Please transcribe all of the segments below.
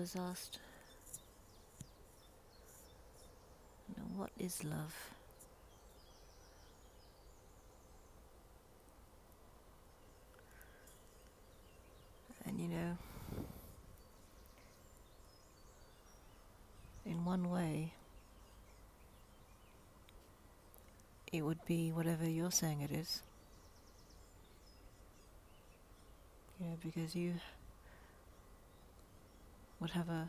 was asked, what is love? And in one way, it would be whatever you're saying it is. Because you would have a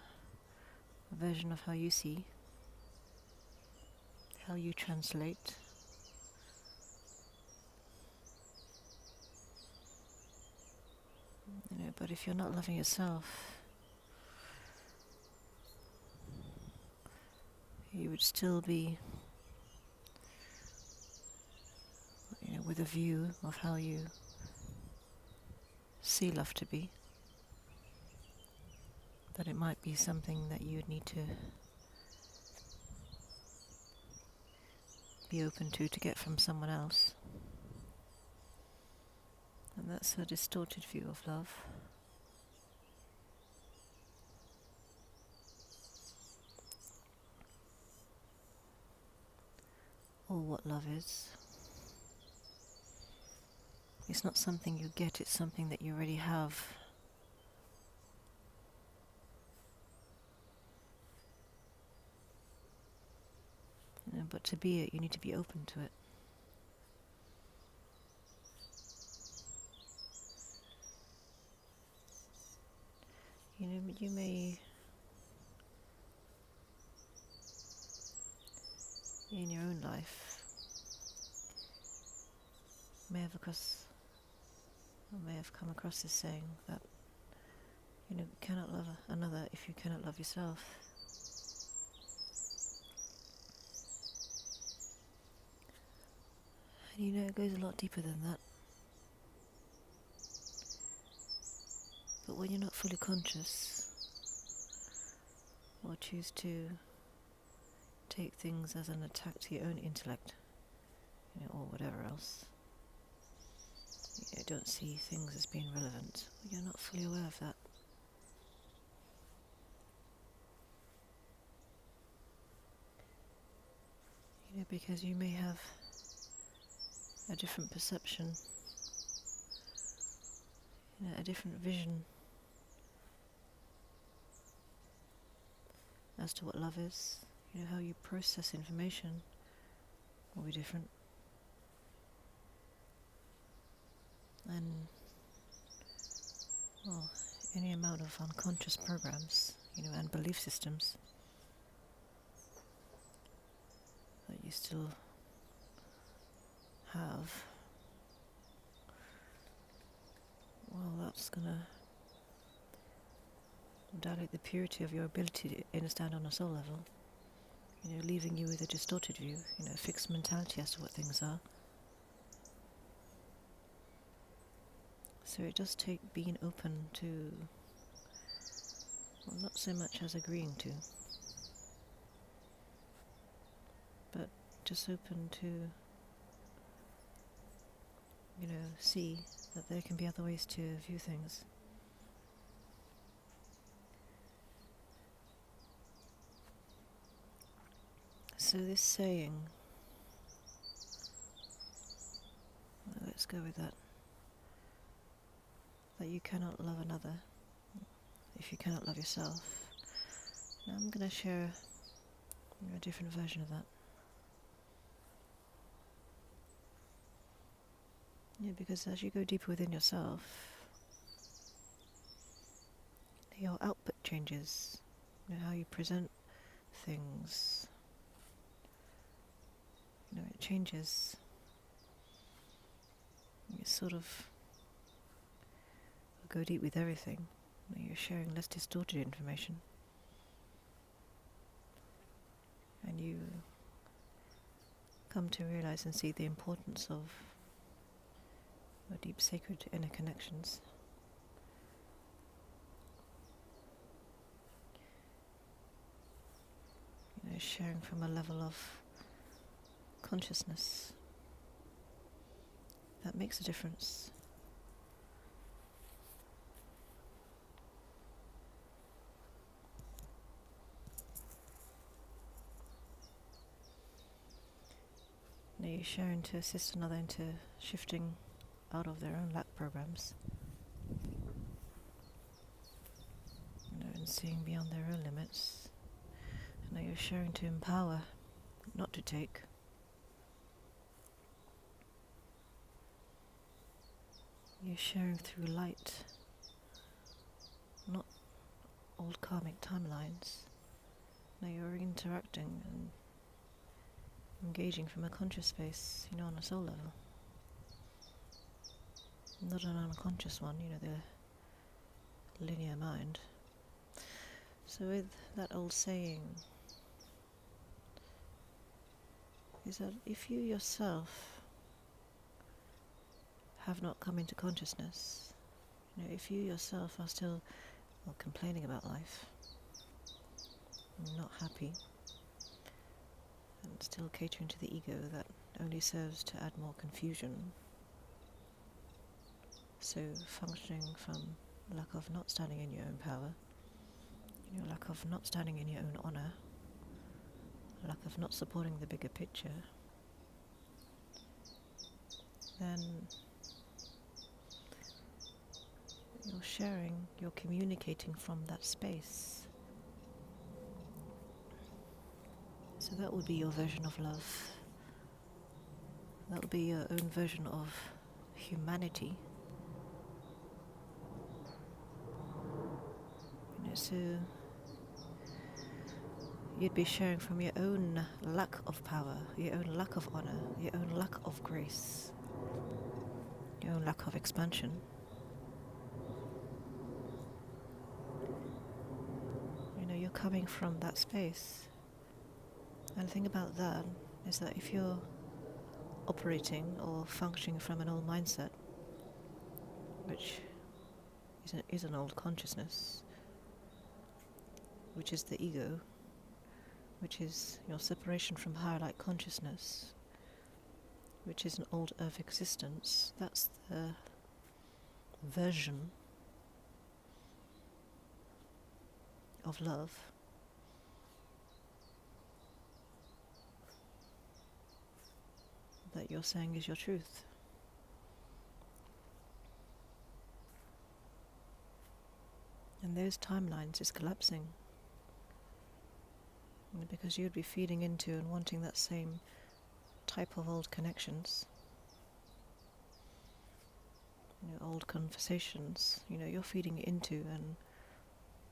version of how you see, how you translate. But if you're not loving yourself, you would still be, with a view of how you see love to be. That it might be something that you would need to be open to get from someone else. And that's a distorted view of love. Or what love is. It's not something you get, it's something that you already have. But to be it, you need to be open to it. You may, in your own life, may have come across this saying that you cannot love another if you cannot love yourself. And it goes a lot deeper than that. But when you're not fully conscious, or choose to take things as an attack to your own intellect, or whatever else, you don't see things as being relevant, you're not fully aware of that. Because you may have a different perception, a different vision as to what love is. How you process information will be different. And, any amount of unconscious programs, and belief systems that you still have, that's gonna dilate the purity of your ability to understand on a soul level, leaving you with a distorted view, a fixed mentality as to what things are. So it does take being open to, not so much as agreeing to, but just open to, see that there can be other ways to view things. So this saying, let's go with that you cannot love another if you cannot love yourself. Now I'm going to share a different version of that. Because as you go deeper within yourself, your output changes, how you present things, it changes. You sort of go deep with everything. You're sharing less distorted information. And you come to realize and see the importance of your deep sacred inner connections. Sharing from a level of consciousness that makes a difference. you're sharing to assist another into shifting out of their own lack programs. And seeing beyond their own limits. And now you're sharing to empower, not to take. You're sharing through light, not old karmic timelines. Now you're interacting and engaging from a conscious space, on a soul level. Not an unconscious one, the linear mind. So with that old saying, is that if you yourself have not come into consciousness, if you yourself are still complaining about life, not happy, and still catering to the ego that only serves to add more confusion, so functioning from lack of not standing in your own power, lack of not standing in your own honor, lack of not supporting the bigger picture, then you're sharing, you're communicating from that space. So that would be your version of love. That would be your own version of humanity. So you'd be sharing from your own lack of power, your own lack of honor, your own lack of grace, your own lack of expansion. You're coming from that space. And the thing about that is that if you're operating or functioning from an old mindset, which is an old consciousness, which is the ego, which is your separation from higher light consciousness, which is an old earth existence, that's the version of love that you're saying is your truth. And those timelines is collapsing. Because you'd be feeding into and wanting that same type of old connections. Old conversations. You're feeding into and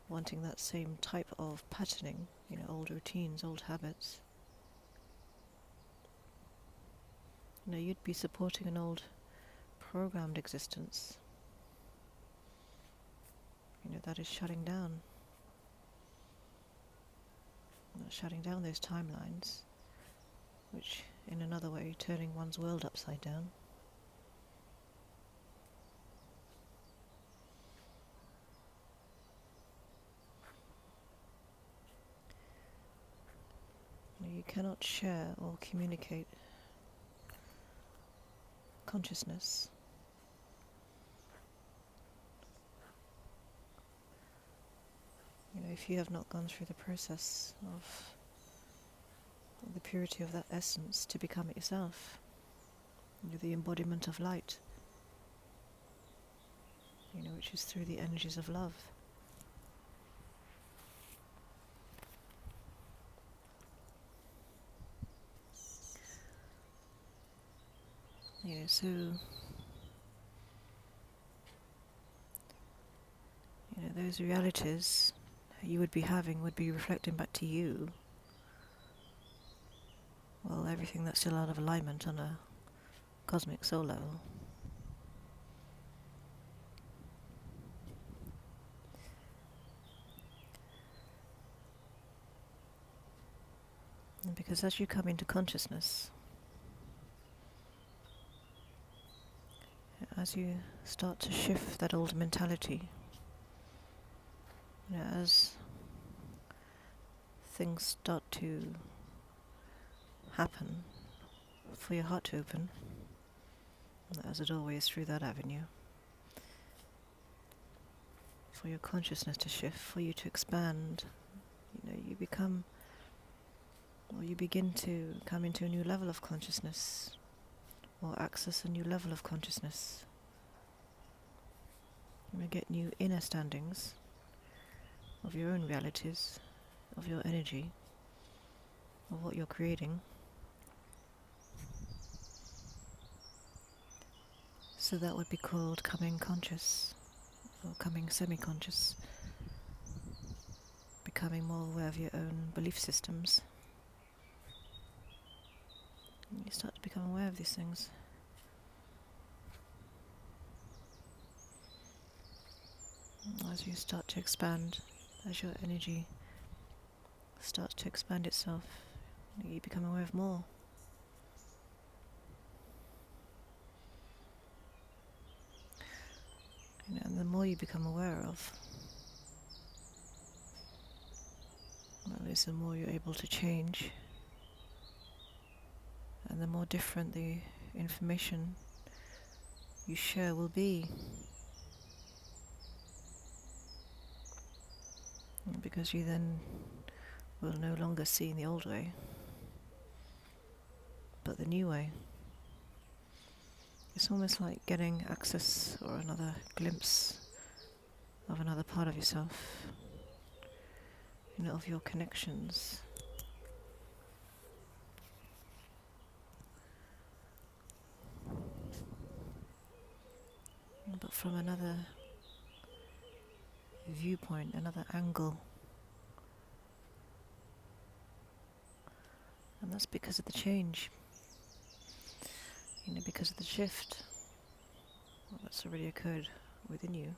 wanting that same type of patterning. Old routines, old habits. You'd be supporting an old programmed existence. That is shutting down. Shutting down those timelines, which in another way turning one's world upside down. You cannot share or communicate consciousness if you have not gone through the process of the purity of that essence to become it yourself, the embodiment of light, which is through the energies of love. So those realities you would be having would be reflecting back to you. Well, everything that's still out of alignment on a cosmic soul level. And because as you come into consciousness, as you start to shift that old mentality, as things start to happen for your heart to open, as it always through that avenue, for your consciousness to shift, for you to expand, you become or you begin to come into a new level of consciousness, or access a new level of consciousness. You may get new inner standings of your own realities, of your energy, of what you're creating. So that would be called coming conscious, or coming semi-conscious, becoming more aware of your own belief systems. And you start to become aware of these things. As you start to expand, as your energy starts to expand itself, you become aware of more. And the more you become aware of, at least the more you're able to change, and the more different the information you share will be. Because you then will no longer see in the old way, but the new way. It's almost like getting access or another glimpse of another part of yourself, of your connections. But from another viewpoint, another angle. And that's because of the change, because of the shift that's already occurred within you.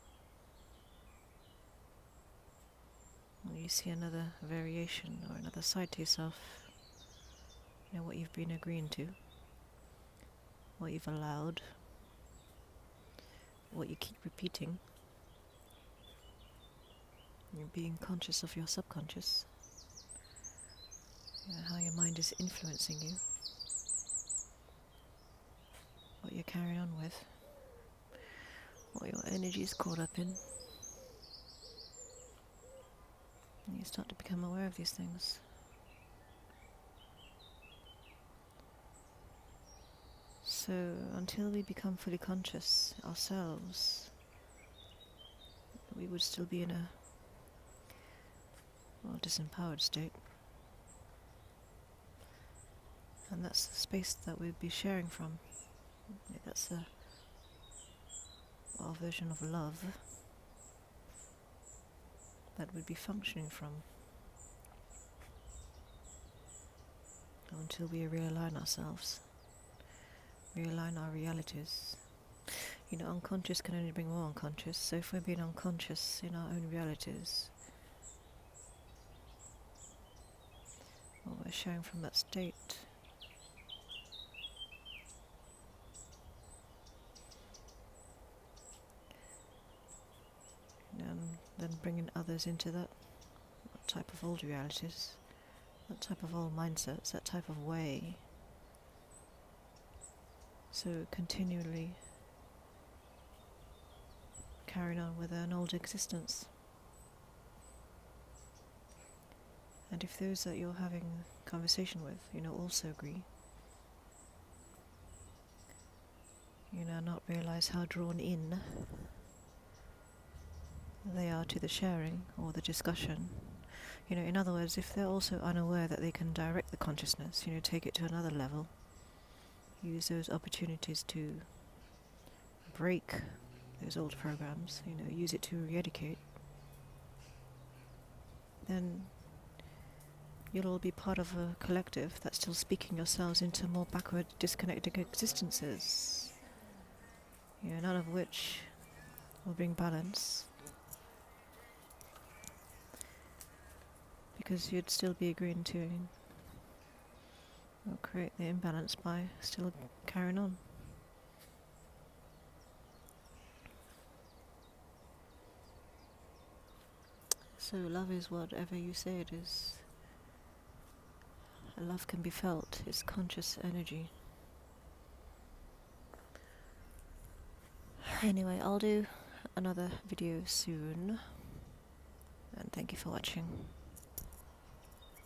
You see another variation or another side to yourself, what you've been agreeing to, what you've allowed, what you keep repeating. You're being conscious of your subconscious, how your mind is influencing you, what you're carrying on with, what your energy is caught up in. And you start to become aware of these things. So until we become fully conscious ourselves, we would still be in a disempowered state. And that's the space that we'd be sharing from. That's our version of love that we'd be functioning from until we realign ourselves, realign our realities. Unconscious can only bring more unconscious, so if we're being unconscious in our own realities, we're sharing from that state. And then bringing others into that type of old realities, that type of old mindsets, that type of way. So continually carrying on with an old existence. And if those that you're having a conversation with, also agree, not realize how drawn in they are to the sharing or the discussion. In other words, if they're also unaware that they can direct the consciousness, take it to another level, use those opportunities to break those old programs, use it to re-educate, then you'll all be part of a collective that's still speaking yourselves into more backward, disconnected existences, none of which will bring balance, because you'd still be agreeing to create the imbalance by still carrying on. So love is whatever you say it is. Love can be felt, it's conscious energy. Anyway, I'll do another video soon, and thank you for watching.